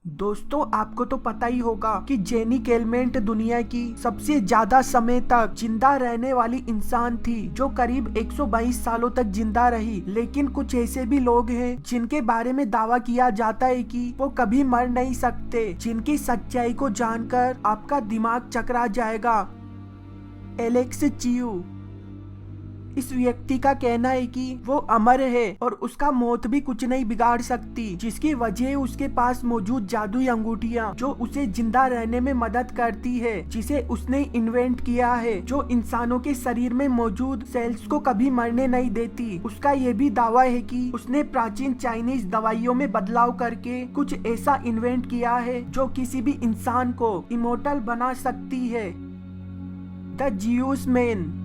दोस्तों, आपको तो पता ही होगा कि जेनी केलमेंट दुनिया की सबसे ज्यादा समय तक जिंदा रहने वाली इंसान थी, जो करीब 122 सालों तक जिंदा रही। लेकिन कुछ ऐसे भी लोग हैं जिनके बारे में दावा किया जाता है कि वो कभी मर नहीं सकते, जिनकी सच्चाई को जानकर आपका दिमाग चकरा जाएगा। एलेक्स चियू। इस व्यक्ति का कहना है कि वो अमर है और उसका मौत भी कुछ नहीं बिगाड़ सकती, जिसकी वजह उसके पास मौजूद जादुई अंगूठियां जो उसे जिंदा रहने में मदद करती है, जिसे उसने इन्वेंट किया है, जो इंसानों के शरीर में मौजूद सेल्स को कभी मरने नहीं देती। उसका ये भी दावा है कि उसने प्राचीन चाइनीज दवाइयों में बदलाव करके कुछ ऐसा इन्वेंट किया है जो किसी भी इंसान को इमोर्टल बना सकती है। The जियूस man.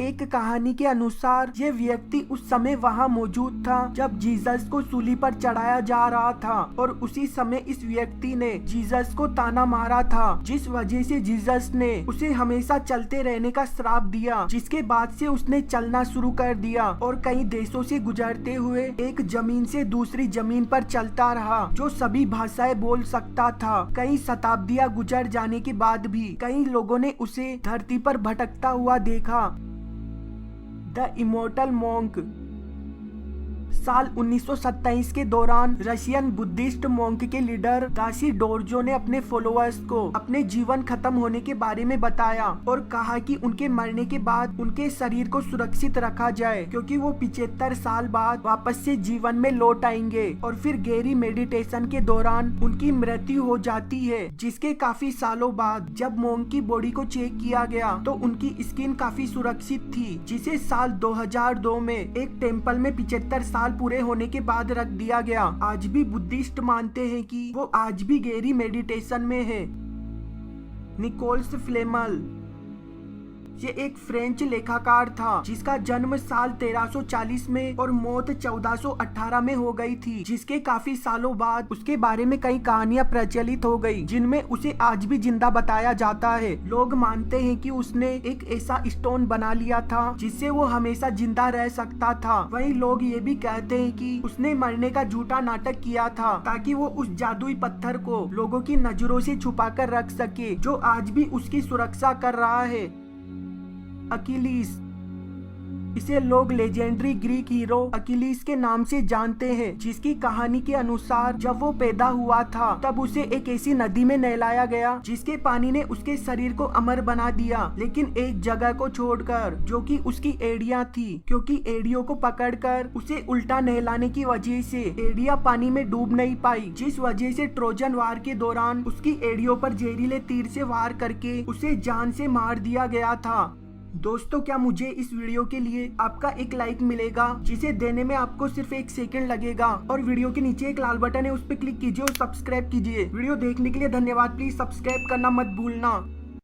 एक कहानी के अनुसार ये व्यक्ति उस समय वहाँ मौजूद था जब जीसस को सूली पर चढ़ाया जा रहा था, और उसी समय इस व्यक्ति ने जीसस को ताना मारा था, जिस वजह से जीसस ने उसे हमेशा चलते रहने का श्राप दिया, जिसके बाद से उसने चलना शुरू कर दिया और कई देशों से गुजरते हुए एक जमीन से दूसरी जमीन पर चलता रहा, जो सभी भाषाएं बोल सकता था। कई शताब्दियां गुजर जाने के बाद भी कई लोगों ने उसे धरती पर भटकता हुआ देखा। The immortal monk. साल 1927 के दौरान रशियन बुद्धिस्ट मॉन्क के लीडर दासी डोरजो ने अपने फॉलोअर्स को अपने जीवन खत्म होने के बारे में बताया और कहा कि उनके मरने के बाद उनके शरीर को सुरक्षित रखा जाए, क्योंकि वो 75 साल बाद वापस से जीवन में लौट आएंगे। और फिर गहरी मेडिटेशन के दौरान उनकी मृत्यु हो जाती है, जिसके काफी सालों बाद जब मॉन्क की बॉडी को चेक किया गया तो उनकी स्किन काफी सुरक्षित थी, जिसे साल 2002 में एक टेम्पल में 75 साल पूरे होने के बाद रख दिया गया। आज भी बुद्धिस्ट मानते हैं कि वो आज भी गहरी मेडिटेशन में है। निकोलस फ्लेमल। ये एक फ्रेंच लेखाकार था जिसका जन्म साल 1340 में और मौत 1418 में हो गई थी, जिसके काफी सालों बाद उसके बारे में कई कहानियां प्रचलित हो गई, जिनमें उसे आज भी जिंदा बताया जाता है। लोग मानते हैं कि उसने एक ऐसा स्टोन बना लिया था जिससे वो हमेशा जिंदा रह सकता था। वहीं लोग ये भी कहते हैं कि उसने मरने का झूठा नाटक किया था ताकि वो उस जादुई पत्थर को लोगों की नजरों से छुपा कर रख सके, जो आज भी उसकी सुरक्षा कर रहा है। अकिलीस। इसे लोग लेजेंडरी ग्रीक हीरो अकिलीस के नाम से जानते हैं, जिसकी कहानी के अनुसार जब वो पैदा हुआ था तब उसे एक ऐसी नदी में नहलाया गया जिसके पानी ने उसके शरीर को अमर बना दिया, लेकिन एक जगह को छोड़कर, जो कि उसकी एड़ियां थी, क्योंकि एड़ियों को पकड़कर उसे उल्टा नहलाने की वजह से एड़ियां पानी में डूब नहीं पाई, जिस वजह से ट्रोजन वार के दौरान उसकी एड़ियों पर जहरीले तीर से वार करके उसे जान से मार दिया गया था। दोस्तों, क्या मुझे इस वीडियो के लिए आपका एक लाइक मिलेगा, जिसे देने में आपको सिर्फ 1 सेकंड लगेगा, और वीडियो के नीचे एक लाल बटन है, उस पर क्लिक कीजिए और सब्सक्राइब कीजिए। वीडियो देखने के लिए धन्यवाद। प्लीज सब्सक्राइब करना मत भूलना।